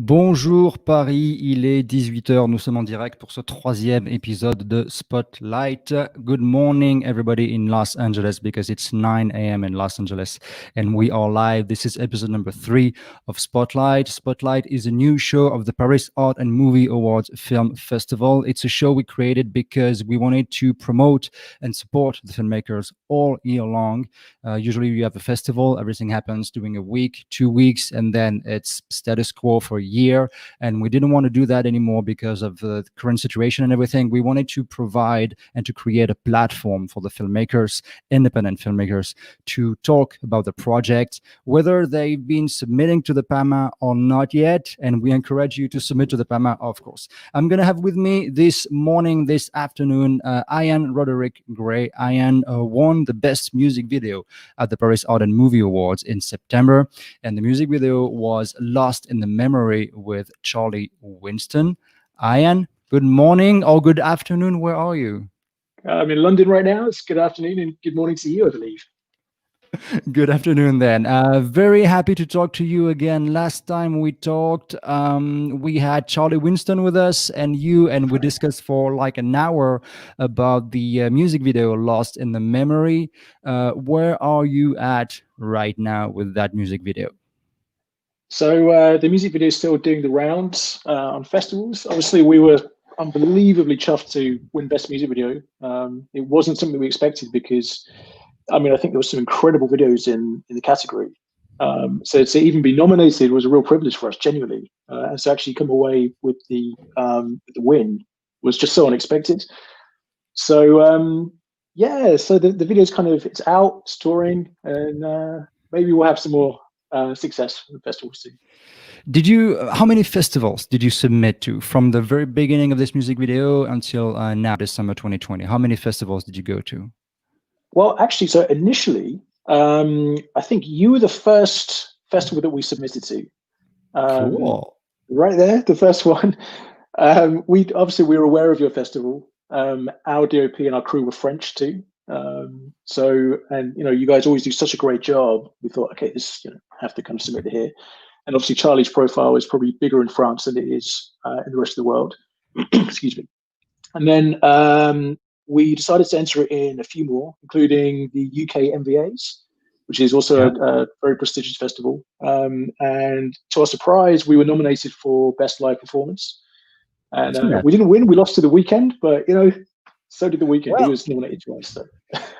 Bonjour Paris, il est 18 heures. Nous sommes en direct pour ce troisième épisode de Spotlight. Good morning everybody in Los Angeles because it's 9 a.m. in Los Angeles and we are live. This is episode number 3 of Spotlight. Spotlight is a new show of the Paris Art and Movie Awards Film Festival. It's a show we created because we wanted to promote and support the filmmakers all year long. Usually you have a festival, everything happens during a week, 2 weeks, and then it's status quo for a year. And we didn't want to do that anymore because of the current situation and everything. We wanted to provide and to create a platform for the filmmakers, independent filmmakers, to talk about the project, whether they've been submitting to the PAMA or not yet. And we encourage you to submit to the PAMA, of course. I'm going to have with me this afternoon, Ian Roderick Gray. Ian won the Best Music Video at the Paris Art and Movie Awards in September. And the music video was Lost in the Memory with Charlie Winston. Ian, good morning or good afternoon. Where are you? I'm in London right now. It's good afternoon and good morning to you, I believe. Good afternoon then. Very happy to talk to you again. Last time we talked, we had Charlie Winston with us and we discussed for like an hour about the music video Lost in the Memory. Where are you at right now with that music video? So the music video is still doing the rounds on festivals. Obviously, we were unbelievably chuffed to win Best Music Video. It wasn't something we expected because I think there were some incredible videos in the category. So to even be nominated was a real privilege for us, genuinely. And to actually come away with the win was just so unexpected. So so the video's it's out, it's touring, and maybe we'll have some more success in the festivals too. How many festivals did you submit to from the very beginning of this music video until now, this summer 2020? How many festivals did you go to? Well, actually, so initially, I think you were the first festival that we submitted to. Cool. Right there, the first one. We were aware of your festival. Our DOP and our crew were French too. You guys always do such a great job. We thought, okay, this have to kind of submit it here. And obviously, Charlie's profile is probably bigger in France than it is in the rest of the world. Excuse me. And then we decided to enter it in a few more, including the UK MVAs, which is also a very prestigious festival. And to our surprise, we were nominated for Best Live Performance. And we didn't win. We lost to The Weeknd, but so did The Weeknd. Well, he was nominated twice. So.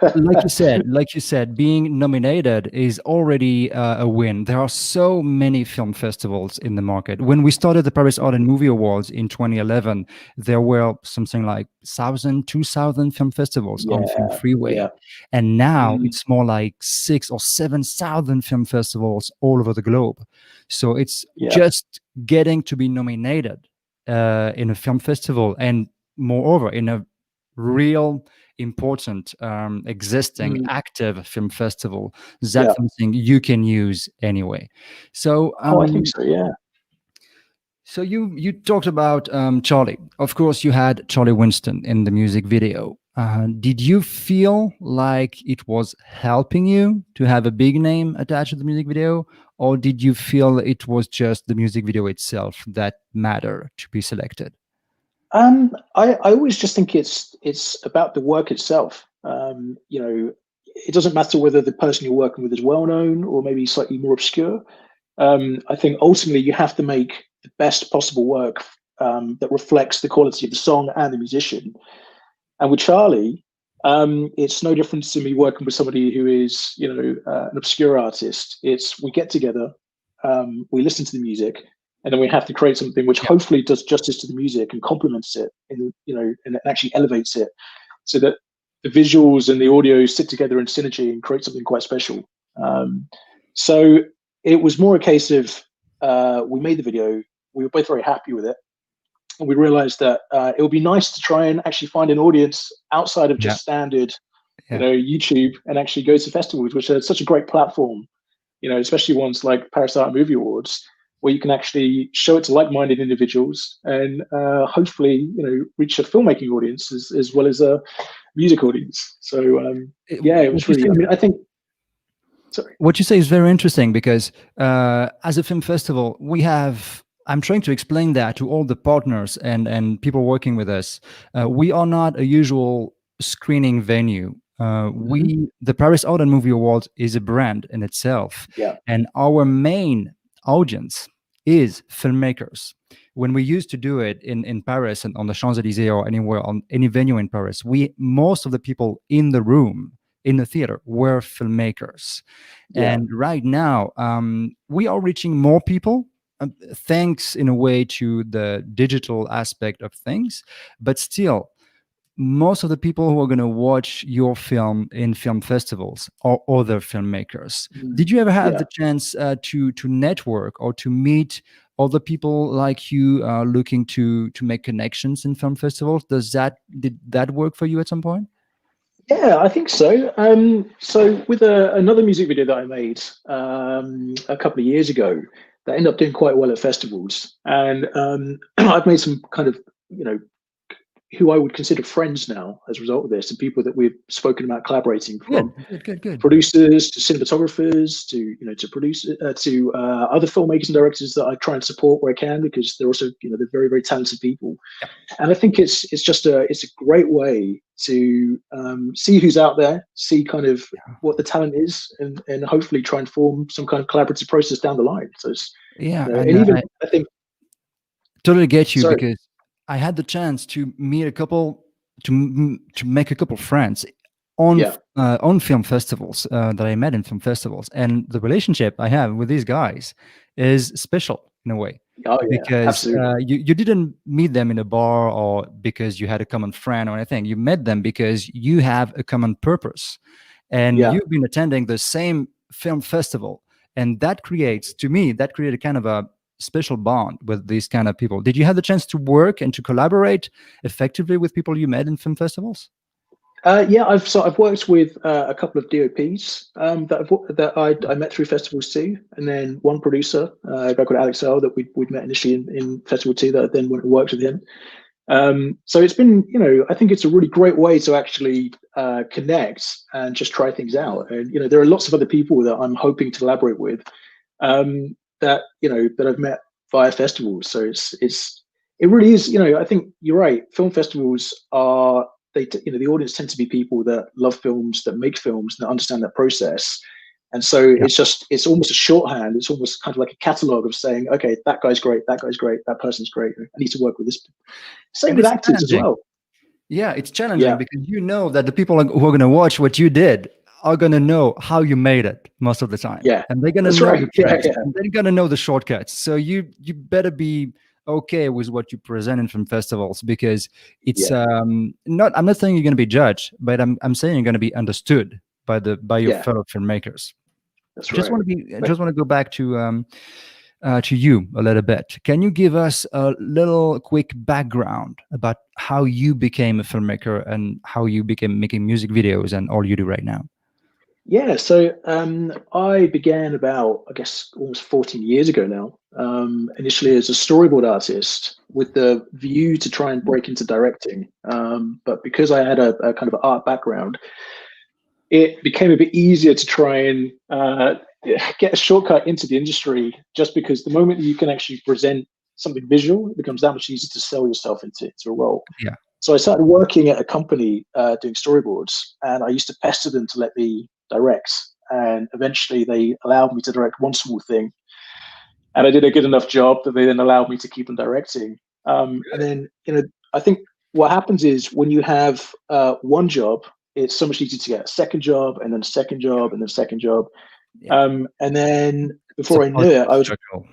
like you said, being nominated is already a win. There are so many film festivals in the market. When we started the Paris Art and Movie Awards in 2011, there were something like 2,000 film festivals on Film Freeway. Yeah. And now it's more like 6,000 or 7,000 film festivals all over the globe. So it's just getting to be nominated in a film festival, and moreover, in a real important existing active film festival, that's something you can use anyway. So I think so, yeah. So you talked about Charlie. Of course, you had Charlie Winston in the music video. Did you feel like it was helping you to have a big name attached to the music video, or did you feel it was just the music video itself that mattered to be selected? I always just think it's about the work itself. It doesn't matter whether the person you're working with is well known or maybe slightly more obscure. I think ultimately you have to make the best possible work that reflects the quality of the song and the musician. And with Charlie, it's no different to me working with somebody who is an obscure artist. We get together, we listen to the music, and then we have to create something which hopefully does justice to the music and complements it, and actually elevates it, so that the visuals and the audio sit together in synergy and create something quite special. So it was more a case of we made the video, we were both very happy with it, and we realized that it would be nice to try and actually find an audience outside of just standard, YouTube, and actually go to festivals, which are such a great platform, especially ones like Paris Art and Movie Awards, where you can actually show it to like-minded individuals and hopefully, reach a filmmaking audience as well as a music audience. So it was really. I think. Sorry. What you say is very interesting because as a film festival, we have I'm trying to explain that to all the partners and people working with us. We are not a usual screening venue. Hmm. The Paris Art and Movie Awards is a brand in itself, Yeah, and our main audience is filmmakers. When we used to do it in Paris and on the Champs Elysees or anywhere on any venue in Paris, we most of the people in the room in the theater were filmmakers. yeah. And right now, we are reaching more people, thanks in a way to the digital aspect of things. But still, most of the people who are going to watch your film in film festivals are other filmmakers. Mm. Did you ever have Yeah. the chance to network or to meet other people like you looking to make connections in film festivals? Did that work for you at some point? Yeah, I think so. So with another music video that I made a couple of years ago, that ended up doing quite well at festivals, and I've made some kind of, you know, who I would consider friends now as a result of this, and people that we've spoken about collaborating, from Good, good, good, good. producers to cinematographers to, to produce to other filmmakers and directors that I try and support where I can, because they're also, they're very, very talented people. And I think it's just it's a great way to see who's out there, see kind of what the talent is, and hopefully try and form some kind of collaborative process down the line. So it's, Yeah, and even I I think, totally get you sorry, because I had the chance to meet a couple, to make a couple friends yeah, on film festivals that I met in film festivals, and the relationship I have with these guys is special in a way, oh yeah, because absolutely, you didn't meet them in a bar or because you had a common friend or anything. You met them because you have a common purpose, and yeah. you've been attending the same film festival, and that creates, to me, that created kind of a special bond with these kind of people. Did you have the chance to work and to collaborate effectively with people you met in film festivals? Yeah, I've worked with a couple of DOPs that I met through festivals too, and then one producer, a guy called Alex L, that we'd met initially in festival two, that I then went and worked with him. So it's been, I think it's a really great way to actually connect and just try things out. And there are lots of other people that I'm hoping to collaborate with, that I've met via festivals. So it really is. I think you're right. Film festivals are, the audience tend to be people that love films, that make films, that understand that process. And so Yeah, it's almost a shorthand. It's almost kind of like a catalog of saying, okay, that guy's great, that guy's great, that person's great. I need to work with this. Same and with it's actors as challenging. well. Yeah, it's challenging Yeah, because you know that the people who are going to watch what you did are going to know how you made it most of the time, yeah, and they're going to that's know the right. Yeah, tricks, yeah, and they're going to know the shortcuts. So you better be okay with what you present in film festivals, because it's yeah, not. I'm not saying you're going to be judged, but I'm saying you're going to be understood by your yeah. fellow filmmakers. That's right. But Just want to go back to you a little bit. Can you give us a little quick background about how you became a filmmaker and how you became making music videos and all you do right now? yeah, so I began about, I guess, almost 14 years ago now. Initially as a storyboard artist with the view to try and break into directing. But because I had a kind of art background, it became a bit easier to try and get a shortcut into the industry, just because the moment that you can actually present something visual, it becomes that much easier to sell yourself into a role. Yeah, So I started working at a company doing storyboards, and I used to pester them to let me direct. And eventually, they allowed me to direct one small thing, and I did a good enough job that they then allowed me to keep on directing. And then, I think what happens is when you have one job, it's so much easier to get a second job, and then a second job, and then a second job. yeah. And then It's a before I knew it, positive I was circle.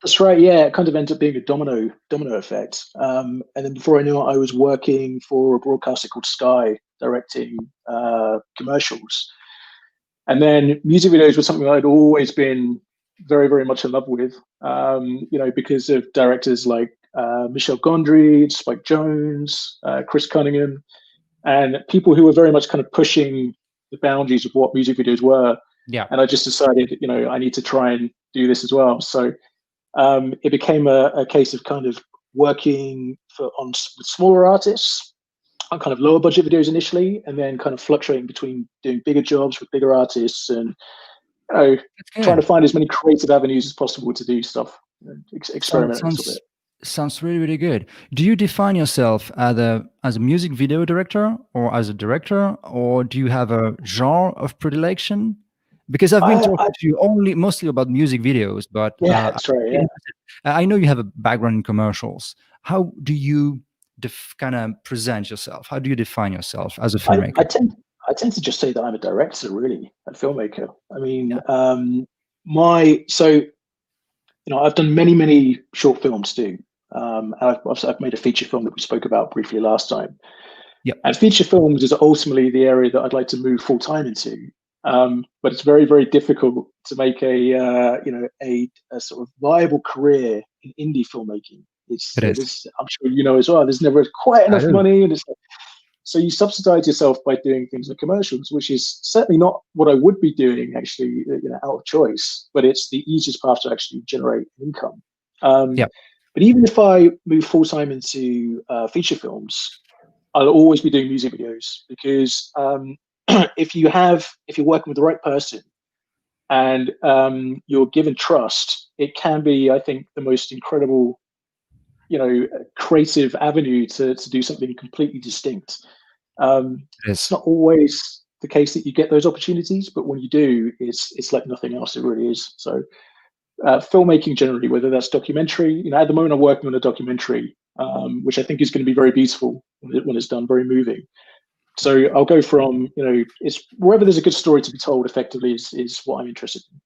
that's right. Yeah, it kind of ends up being a domino effect. And then before I knew it, I was working for a broadcaster called Sky, directing commercials. And then music videos were something that I'd always been very, very much in love with. Because of directors like Michel Gondry, Spike Jones, Chris Cunningham, and people who were very much kind of pushing the boundaries of what music videos were. Yeah. And I just decided, I need to try and do this as well. So it became a case of kind of working with smaller artists on kind of lower budget videos initially, and then kind of fluctuating between doing bigger jobs with bigger artists. And trying to good. find as many creative avenues as possible to do stuff, Sounds experiment a little bit. sounds sounds really, really good. Do you define yourself as a music video director or as a director, or do you have a genre of predilection? Because I've been I talking to you only mostly about music videos, but Yeah, I'm that's right. really Yeah. interested. I know you have a background in commercials. How do you kind of present yourself? How do you define yourself as a I, I filmmaker? tend I tend to just say that I'm a director, really, a filmmaker. I mean, Yeah. my so I've done many short films too. And I've made a feature film that we spoke about briefly last time. Yep. And feature films is ultimately the area that I'd like to move full time into. But it's very difficult to make a sort of viable career in indie filmmaking. It is. I'm sure you know as well. There's never quite I enough do. money, and so you subsidize yourself by doing things like commercials, which is certainly not what I would be doing actually, out of choice. But it's the easiest path to actually generate income. Um, Yep. but even if I move full time into feature films, I'll always be doing music videos because if you're working with the right person and you're given trust, it can be, I think, the most incredible, creative avenue to do something completely distinct. It It's is. not always the case that you get those opportunities, but when you do, it's like nothing else. It really is. So filmmaking generally, whether that's documentary, at the moment I'm working on a documentary, which I think is going to be very beautiful when it's done, very moving. So I'll go from, it's wherever there's a good story to be told effectively is what I'm interested in.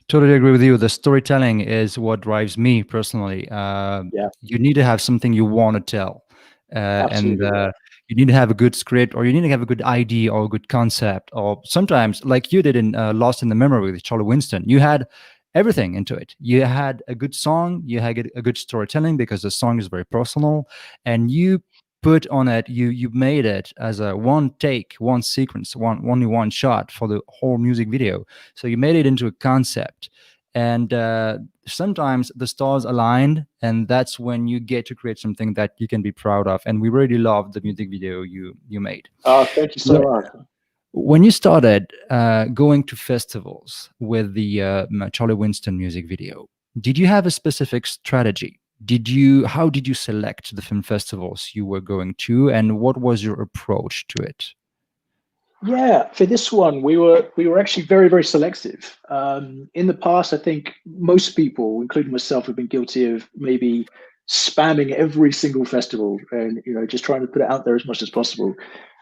Totally agree with you. The storytelling is what drives me personally. Yeah, You need to have something you want to tell, and absolutely. Yeah. you need to have a good script, or you need to have a good idea or a good concept. Or sometimes, like you did in Lost in the Memory with Charlie Winston, you had everything into it. You had a good song, you had a good storytelling because the song is very personal, and you put on it. You made it as a one take, one sequence, only one shot for the whole music video. So you made it into a concept, and sometimes the stars aligned, and that's when you get to create something that you can be proud of. And we really loved the music video you made. Thank you so When, much. when you started going to festivals with the Charlie Winston music video, did you have a specific strategy? How did you select the film festivals you were going to, and what was your approach to it? Yeah, for this one, we were actually very selective. In the past, I think most people, including myself, have been guilty of maybe spamming every single festival and just trying to put it out there as much as possible.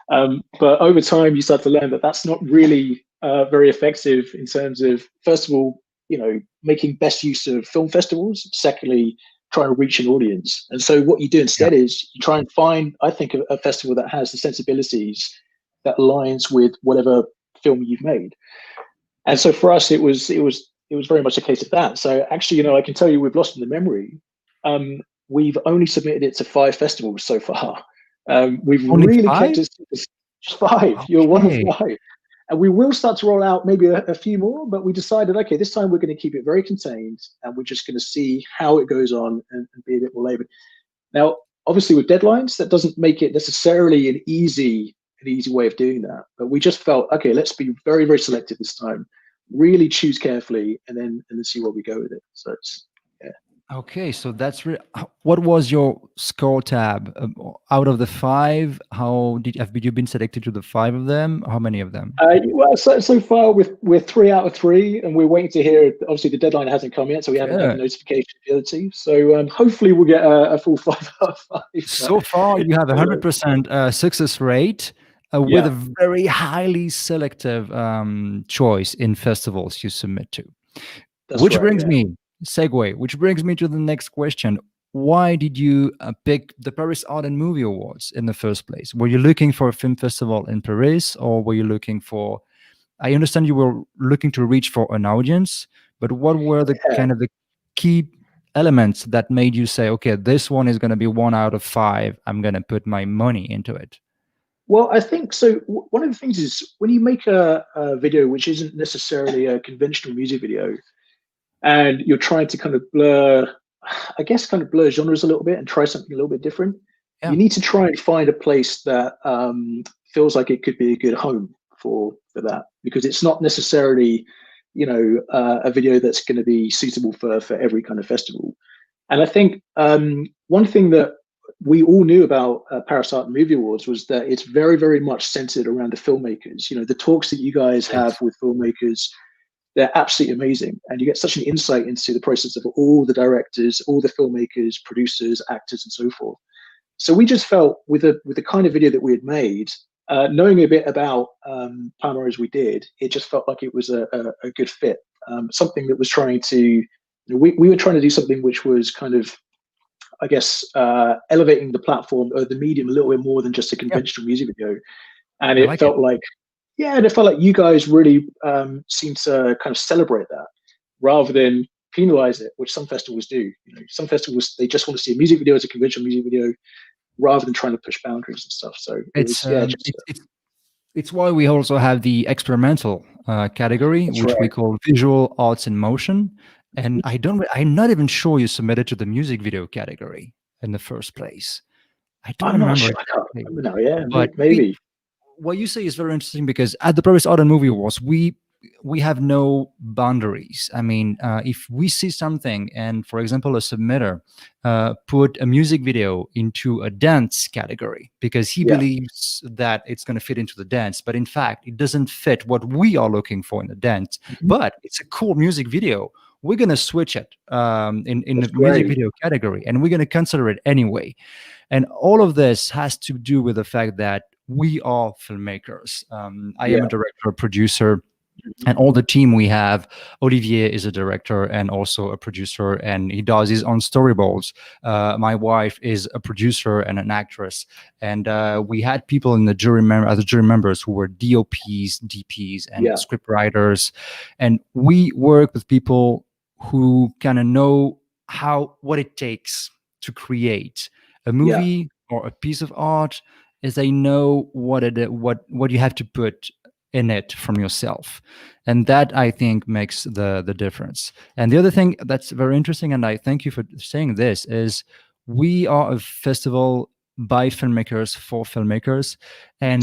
But over time, you start to learn that that's not really very effective in terms of, first of all, making best use of film festivals. Secondly, trying to reach an audience. And so what you do Yeah. instead is you try and find, I think, a festival that has the sensibilities that aligns with whatever film you've made. And so for us, it was very much a case of that. So actually, I can tell you we've lost in the memory. We've only submitted it to 5 festivals so far. We've Only really kept five? it just 5. You're one of Okay. 5. And we will start to roll out maybe a few more, but we decided, okay, this time we're going to keep it very contained and we're just going to see how it goes on and be a bit more labored. Now, obviously, with deadlines, that doesn't make it necessarily an easy way of doing that. But we just felt, okay, let's be very selective this time. Really choose carefully, and then see where we go with it. So it's yeah. Okay, so what was your score tab out of the five? How have you been selected to the 5 of them? How many of them? Well, so far we're 3 out of 3, and we're waiting to hear. Obviously, the deadline hasn't come yet, so we haven't had the Good. notification of the other 2. So hopefully, we'll get a full 5 out of 5. So far, you have a Anyway, 100% success rate with a yeah, very highly selective choice in festivals you submit to. that's Which right. brings Yeah. me, segue, which brings me to the next question. Why did you pick the Paris Art and Movie Awards in the first place? Were you looking for a film festival in Paris, or were you looking for, I understand you were looking to reach for an audience, but what were the Yeah. kind of the key elements that made you say, okay, this one is going to be 1 out of 5. I'm going to put my money into it. Well, I think so. One of the things is when you make a video which isn't necessarily a conventional music video, and you're trying to kind of blur, I guess, kind of blur genres a little bit and try something a little bit different. Yeah. You need to try and find a place that feels like it could be a good home for that, because it's not necessarily a video that's going to be suitable for every kind of festival. And I think one thing that we all knew about Parasite Movie Awards was that it's very, very much centered around the filmmakers. The talks that you guys have with filmmakers, they're absolutely amazing. And you get such an insight into the process of all the directors, all the filmmakers, producers, actors, and so forth. So we just felt with the kind of video that we had made, knowing a bit about PAMA as we did, it just felt like it was a good fit. Something that was trying to, we were trying to do something which was kind of, I guess, elevating the platform or the medium a little bit more than just a conventional music video. And it felt like, and it felt like you guys really seemed to kind of celebrate that rather than penalize it, which some festivals do. Some festivals, they just want to see a music video as a conventional music video rather than trying to push boundaries and stuff. So it's why we also have the experimental category, which we call visual arts in motion. And I'm not even sure you submitted to the music video category in the first place. I don't remember. Sure. I can't remember now. Yeah, but maybe. What you say is very interesting because at the Paris Art and Movie Awards, we have no boundaries. I mean, if we see something and, for example, a submitter put a music video into a dance category because he believes that it's going to fit into the dance, but in fact, it doesn't fit what we are looking for in the dance, but it's a cool music video, we're going to switch it in the music video category, and we're going to consider it anyway. And all of this has to do with the fact that we are filmmakers. I am a director, producer, and all the team we have. Olivier is a director and also a producer, and he does his own storyboards. My wife is a producer and an actress, and we had people in the jury members who were DOPs, DPs, and script writers, and we work with people who kind of know what it takes to create a movie or a piece of art. Is they know what you have to put in it from yourself, and that I think makes the difference. And the other thing that's very interesting, and I thank you for saying this, is we are a festival by filmmakers for filmmakers, and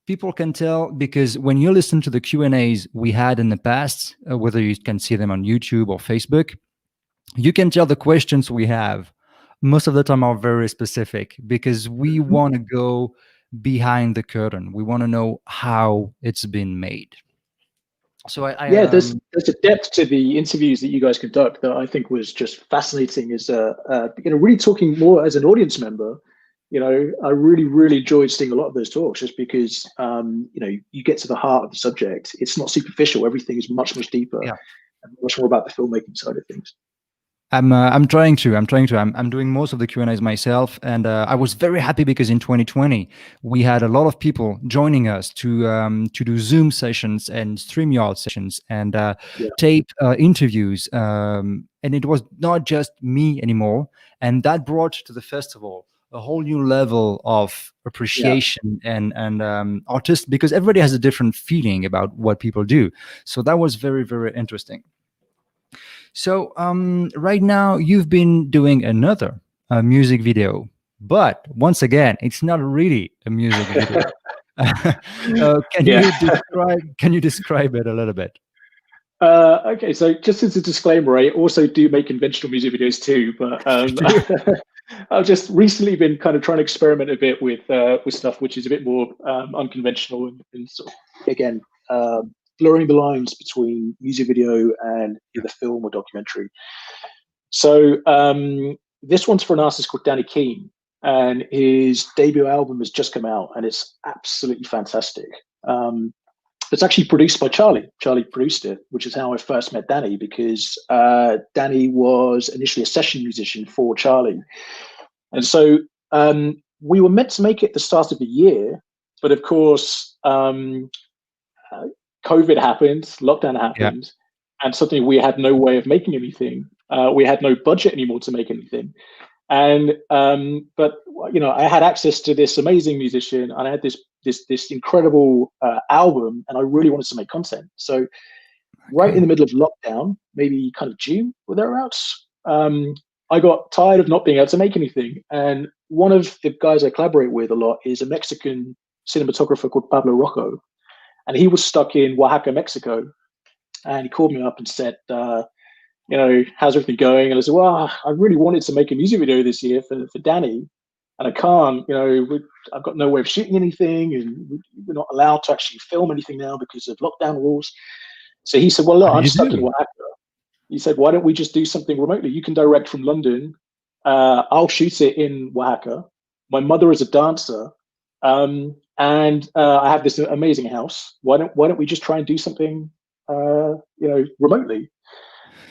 people can tell because when you listen to the Q&As we had in the past, whether you can see them on YouTube or Facebook, you can tell the questions we have most of the time are very specific because we want to go behind the curtain. We want to know how it's been made. So there's a depth to the interviews that you guys conduct that I think was just fascinating. As really talking more as an audience member, I really enjoyed seeing a lot of those talks just because you get to the heart of the subject. It's not superficial. Everything is much deeper and much more about the filmmaking side of things. I'm trying to. I'm doing most of the Q&As myself, and I was very happy because in 2020 we had a lot of people joining us to do Zoom sessions and StreamYard sessions and tape interviews, and it was not just me anymore. And that brought to the festival a whole new level of appreciation and artists, because everybody has a different feeling about what people do. So that was very interesting. So right now you've been doing another music video, but once again, it's not really a music video. Can you describe it a little bit? Okay, so just as a disclaimer, I also do make conventional music videos too, but I've just recently been kind of trying to experiment a bit with stuff which is a bit more unconventional and sort of, again, blurring the lines between music video and either film or documentary. So this one's for an artist called Danny Keane, and his debut album has just come out, and it's absolutely fantastic. It's actually produced by Charlie. Charlie produced it, which is how I first met Danny, because Danny was initially a session musician for Charlie. And so we were meant to make it the start of the year, but of course, COVID happened, lockdown happened, and suddenly we had no way of making anything. We had no budget anymore to make anything. And but I had access to this amazing musician, and I had this incredible album, and I really wanted to make content. So right in the middle of lockdown, maybe kind of June or thereabouts, I got tired of not being able to make anything. And one of the guys I collaborate with a lot is a Mexican cinematographer called Pablo Rocco. and he was stuck in Oaxaca, Mexico. And he called me up and said, how's everything going? And I said, well, I really wanted to make a music video this year for Danny, and I can't. I've got no way of shooting anything, and we're not allowed to actually film anything now because of lockdown rules. So he said, well, look, What did I'm you stuck in do? Oaxaca. He said, why don't we just do something remotely? You can direct from London. I'll shoot it in Oaxaca. My mother is a dancer, and I have this amazing house. Why don't we just try and do something, remotely?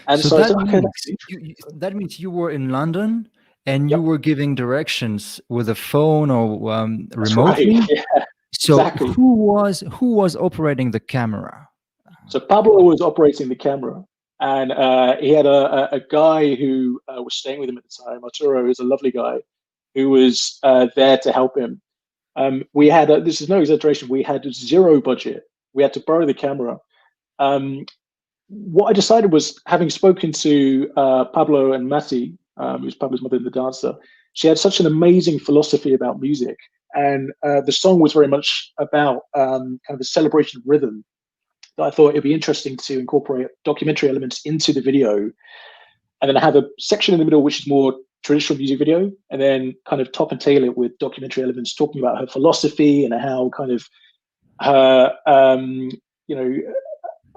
And So so I that said, okay, means that's interesting. that means you were in London and you Yep, were giving directions with a phone or that's right. remotely. Yeah, So exactly. who was operating the camera? So Pablo was operating the camera, and he had a guy who was staying with him at the time. Arturo is a lovely guy who was there to help him. We had this is no exaggeration. We had zero budget. We had to borrow the camera. Um, what I decided was, having spoken to Pablo and Mati, who's Pablo's mother and the dancer, she had such an amazing philosophy about music, and the song was very much about kind of a celebration of rhythm. That I thought it'd be interesting to incorporate documentary elements into the video, and then have a section in the middle which is more traditional music video, and then kind of top and tail it with documentary elements talking about her philosophy and how kind of her you know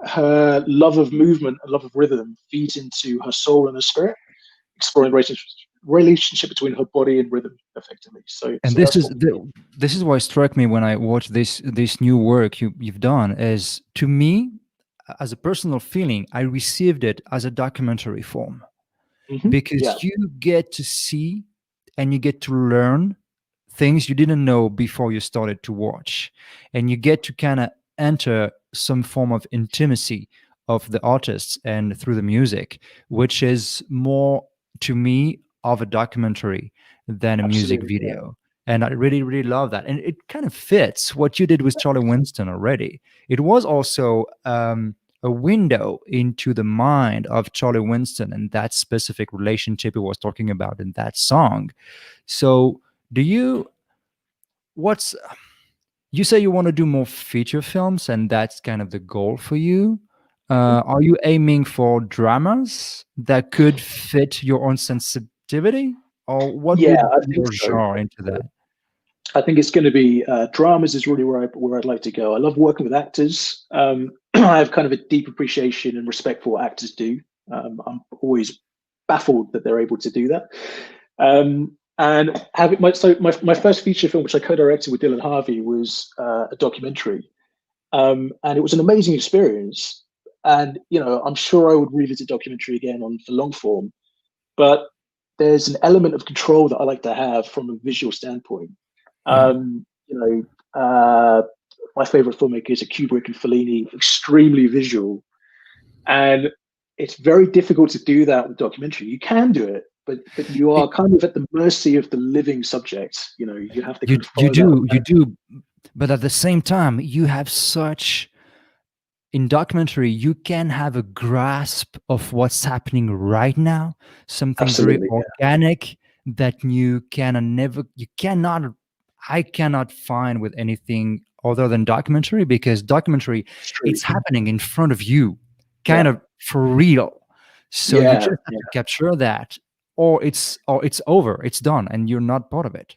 her love of movement and love of rhythm feeds into her soul and her spirit, exploring the relationship between her body and rhythm effectively. So And so that's what we did. this is what struck me when I watched this new work you've done. Is, to me, as a personal feeling, I received it as a documentary form, Yeah, because you get to see and you get to learn things you didn't know before you started to watch, and you get to kind of enter some form of intimacy of the artists and through the music, which is more, to me, of a documentary than a music absolutely. Yeah, video. And I really, really love that, and it kind of fits what you did with Charlie Winston already. It was also a window into the mind of Charlie Winston and that specific relationship he was talking about in that song. So, do you, what's, you say you want to do more feature films and that's kind of the goal for you? Are you aiming for dramas that could fit your own sensitivity, or what yeah, would I be think your so. genre into that? I think it's going to be dramas is really where I'd like to go. I love working with actors. I have kind of a deep appreciation and respect for what actors do. I'm always baffled that they're able to do that. And having my first feature film, which I co-directed with Dylan Harvey, was a documentary, and it was an amazing experience. And I'm sure I would revisit documentary again on for long form, but there's an element of control that I like to have from a visual standpoint. Yeah. Um, you know, my favorite filmmakers are Kubrick and Fellini, extremely visual, and it's very difficult to do that with documentary. You can do it, but you are It, kind of at the mercy of the living subject. You have to you kind of follow that. you do, but at the same time, you have such, in documentary you can have a grasp of what's happening right now, something very Absolutely, yeah, organic that you cannot, I cannot find with anything other than documentary, because documentary, it's true. it's happening in front of you, kind Yeah, of for real. So you yeah, just have yeah. to capture that, or it's over, it's done, and you're not part of it.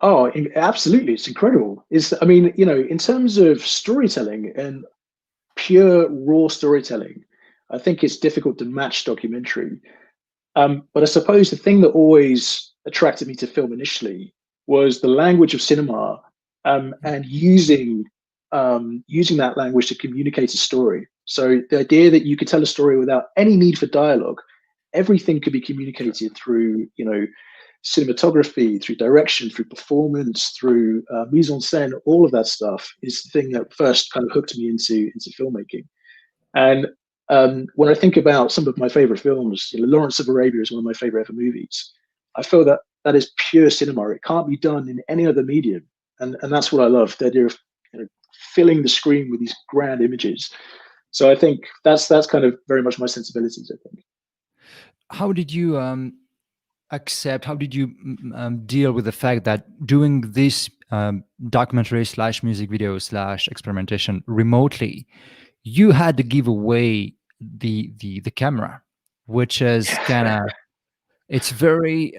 Oh, absolutely, it's incredible. I mean, in terms of storytelling and pure raw storytelling, I think it's difficult to match documentary. But I suppose the thing that always attracted me to film initially was the language of cinema, and using that language to communicate a story. So the idea that you could tell a story without any need for dialogue, everything could be communicated through cinematography, through direction, through performance, through mise en scène. All of that stuff is the thing that first kind of hooked me into filmmaking. And when I think about some of my favorite films, Lawrence of Arabia is one of my favorite ever movies. I feel that that is pure cinema. It can't be done in any other medium, and that's what I love. The idea of filling the screen with these grand images. So I think that's kind of very much my sensibilities, I think. How did you accept, how did you deal with the fact that doing this documentary slash music video slash experimentation remotely, you had to give away the camera, which is kind of, it's very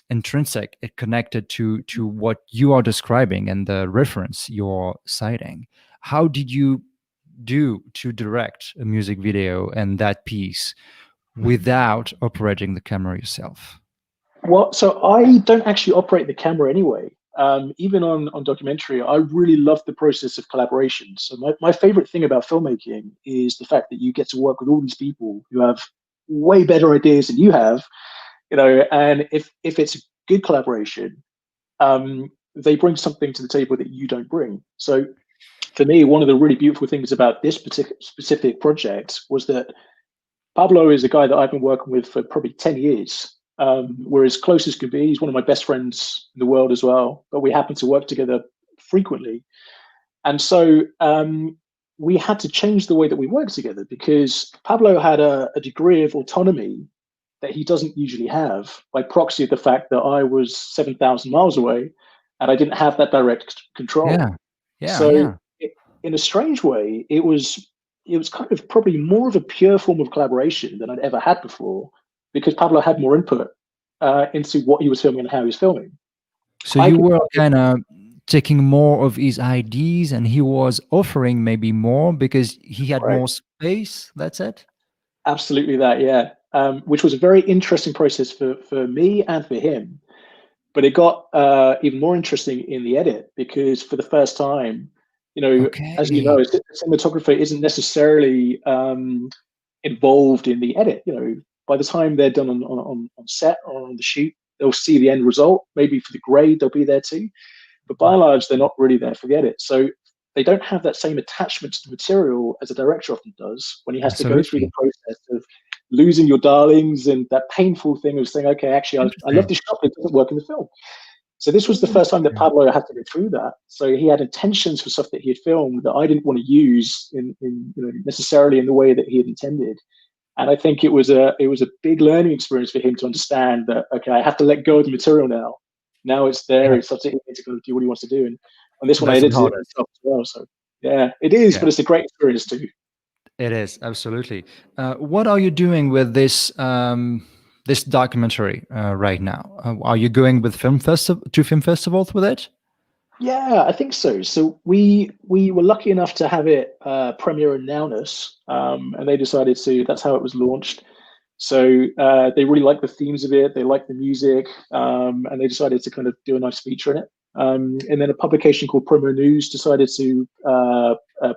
intrinsic. It connected to what you are describing and the reference you're citing. How did you do to direct a music video and that piece without operating the camera yourself? Well, so I don't actually operate the camera anyway. Even on documentary, I really love the process of collaboration. So my favorite thing about filmmaking is the fact that you get to work with all these people who have way better ideas than you have, and if it's a good collaboration, they bring something to the table that you don't bring. So for me, one of the really beautiful things about this particular specific project was that Pablo is a guy that I've been working with for probably 10 years. We're as close as could be. He's one of my best friends in the world as well, but we happen to work together frequently. And so we had to change the way that we work together because Pablo had a degree of autonomy that he doesn't usually have, by proxy of the fact that I was 7,000 miles away and I didn't have that direct control. Yeah, yeah, So yeah. in a strange way, it was kind of probably more of a pure form of collaboration than I'd ever had before, because Pablo had more input into what he was filming and how he was filming. So I you could were kind of, kind of taking more of his ideas and he was offering maybe more because he had right, more space. That's it. absolutely that, yeah. Which was a very interesting process for me and for him. But it got even more interesting in the edit because for the first time, as you know, Okay. a cinematographer isn't necessarily involved in the edit. By the time they're done on set or on the shoot, they'll see the end result. Maybe for the grade, they'll be there too. But by and large, they're not really there for the edit. So they don't have that same attachment to the material as a director often does when he has to go through the Absolutely. process of losing your darlings and that painful thing of saying, okay, actually, I love Interesting. this shot, but it doesn't work in the film. So this was the first time that Pablo had to go through that. So he had intentions for stuff that he had filmed that I didn't want to use in necessarily in the way that he had intended. And I think it was a big learning experience for him to understand that, okay, I have to let go of the material now. Now it's there. Yeah, It's up to him to kind of do what he wants to do. And on this one, I that's the edited it hardest. myself as well. So yeah, it is, Yeah, but it's a great experience too. it is absolutely. What are you doing with this documentary right now? Are you going with film festival to film festivals with it? Yeah, I think so. So we were lucky enough to have it premiere in Nowness, and they decided to. That's how it was launched. So they really liked the themes of it. They liked the music, and they decided to kind of do a nice feature in it. And then a publication called Promo News decided to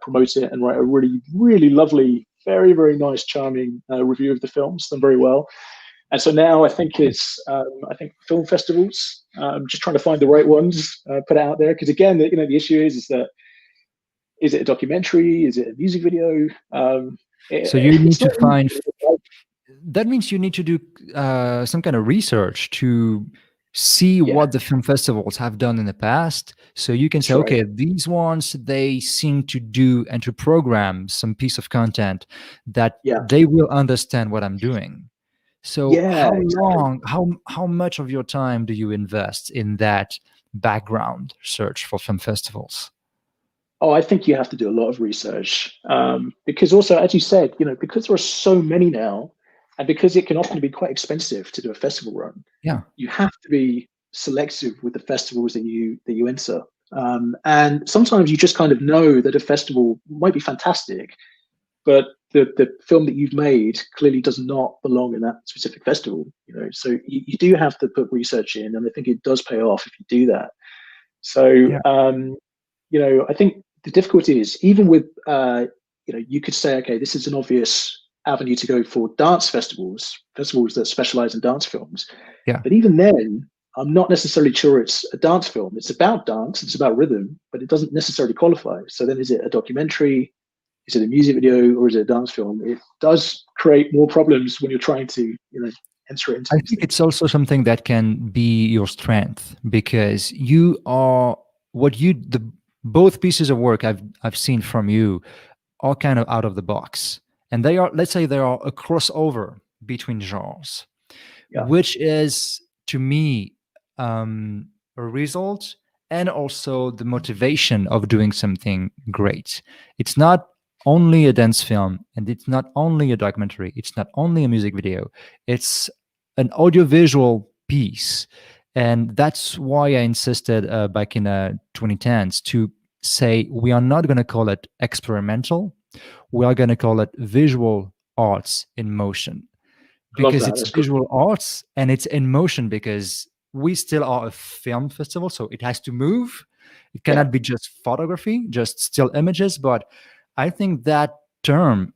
promote it and write a really, really lovely, very, very nice, charming review of the film. It's done very well. And so now I think it's I think film festivals. Just trying to find the right ones, put it out there. Because again, the issue is that is it a documentary? Is it a music video? So you need It's to not find, easy. that means you need to do some kind of research to see Yeah, what the film festivals have done in the past, so you can say, that's right. okay, these ones, they seem to do and to program some piece of content that Yeah, they will understand what I'm doing. So yeah, exactly. how much of your time do you invest in that background search for film festivals? Oh, I think you have to do a lot of research because also, as you said, because there are so many now, and because it can often be quite expensive to do a festival run, Yeah, you have to be selective with the festivals that you enter. And sometimes you just kind of know that a festival might be fantastic, but the film that you've made clearly does not belong in that specific festival. So you do have to put research in, and I think it does pay off if you do that. So yeah. I think the difficulty is even with you could say, okay, this is an obvious avenue to go for dance festivals that specialize in dance films. Yeah. But even then, I'm not necessarily sure it's a dance film. It's about dance, it's about rhythm, but it doesn't necessarily qualify. So then is it a documentary? Is it a music video or is it a dance film? It does create more problems when you're trying to, enter it into I these think things. it's also something that can be your strength because you are what you the both pieces of work I've seen from you are kind of out of the box. And they are, let's say they are a crossover between genres, Yeah. which is to me a result and also the motivation of doing something great. It's not only a dance film, and it's not only a documentary, it's not only a music video, it's an audiovisual piece. And that's why I insisted back in 2010s to say we are not going to call it experimental, we are going to call it visual arts in motion, I love because that. it's That's great. visual arts and it's in motion, because we still are a film festival, so it has to move. It Yeah. cannot be just photography, just still images. But I think that term,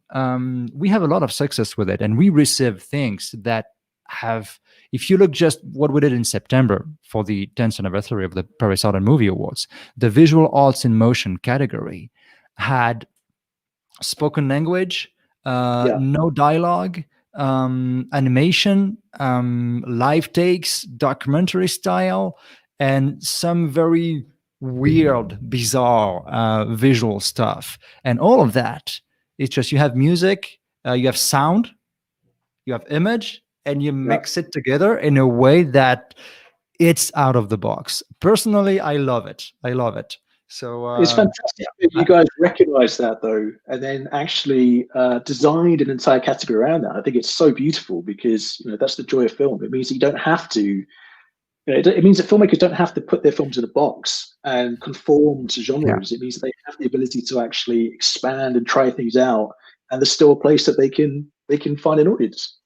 we have a lot of success with it, and we receive things that have, if you look just what we did in September for the 10th anniversary of the Paris Art and Movie Awards, the visual arts in motion category had spoken language, Yeah. no dialogue, animation, live takes, documentary style, and some very weird, bizarre visual stuff. And all of that, it's just you have music, you have sound, you have image, and you Yeah. mix it together in a way that it's out of the box. Personally, I love it. I love it. So It's fantastic yeah, that you I- guys recognize that though, and then actually designed an entire category around that. I think it's so beautiful because that's the joy of film. It means that you don't have to. It means that filmmakers don't have to put their films in a box and conform to yeah. genres. It means that they have the ability to actually expand and try things out, and there's still a place that they can find an audience.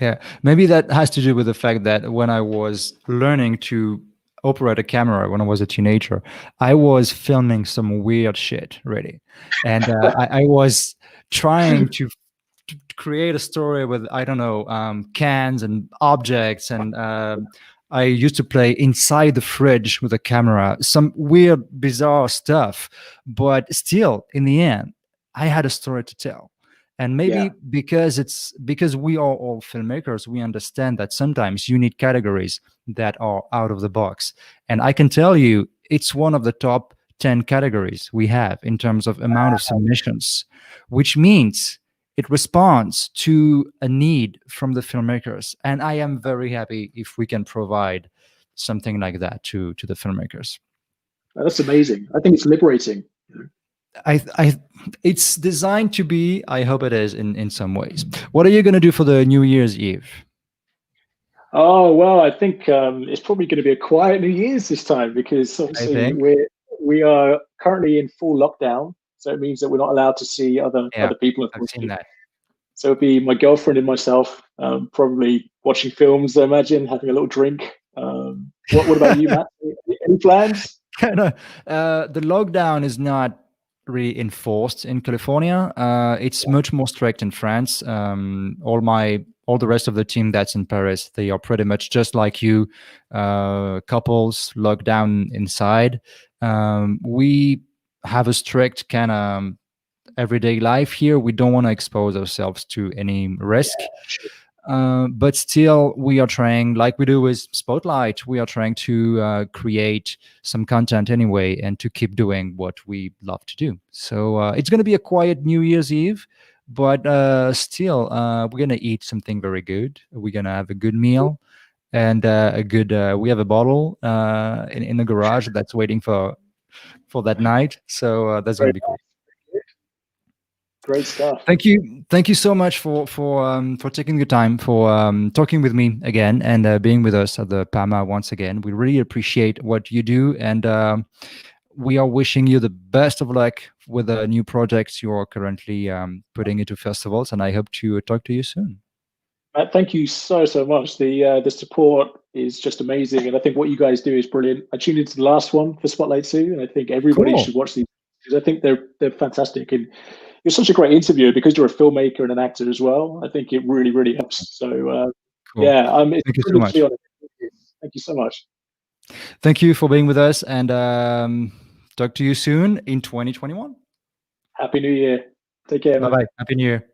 Yeah, maybe that has to do with the fact that when I was learning to operate a camera when I was a teenager, I was filming some weird shit, really, and I was trying to create a story with, I don't know, cans and objects, and I used to play inside the fridge with a camera, some weird, bizarre stuff, but still, in the end, I had a story to tell. And Yeah, maybe because we are all filmmakers, we understand that sometimes you need categories that are out of the box. And I can tell you, it's one of the top 10 categories we have in terms of amount of submissions, which means it responds to a need from the filmmakers. And I am very happy if we can provide something like that to the filmmakers. that's amazing. I think it's liberating. I it's designed to be. I hope it is in some ways. What are you going to do for the New Year's Eve? Oh well, I think it's probably going to be a quiet New Year's this time because I obviously think. we are currently in full lockdown, so it means that we're not allowed to see other Yeah, other people, I've seen unfortunately. that. So it'll be my girlfriend and myself, probably watching films. I imagine having a little drink. What about you, Matt? Any plans? No, the lockdown is not really enforced in California. It's much more strict in France. All the rest of the team that's in Paris, they are pretty much just like you, couples locked down inside. We have a strict kind of everyday life here. We don't want to expose ourselves to any Yeah, risk. sure. But still, we are trying, like we do with Spotlight, we are trying to create some content anyway and to keep doing what we love to do. So it's going to be a quiet New Year's Eve, but still, we're going to eat something very good. We're going to have a good meal and a good, we have a bottle in the garage that's waiting for that night. So that's going Very to be cool. nice. Great stuff. Thank you so much for taking the time for talking with me again and being with us at the PAMA once again. We really appreciate what you do, and we are wishing you the best of luck with the new projects you are currently putting into festivals. And I hope to talk to you soon. Thank you so much. The support is just amazing, and I think what you guys do is brilliant. I tuned into the last one for Spotlight 2, and I think everybody Cool, should watch these because I think they're fantastic. And you're such a great interviewer because you're a filmmaker and an actor as well. I think it really helps. So cool. yeah, it's Thank a you so privilege to be much. on it. Thank you so much. Thank you for being with us, and talk to you soon in 2021. Happy New Year. Take care, Bye man. bye. Happy New Year.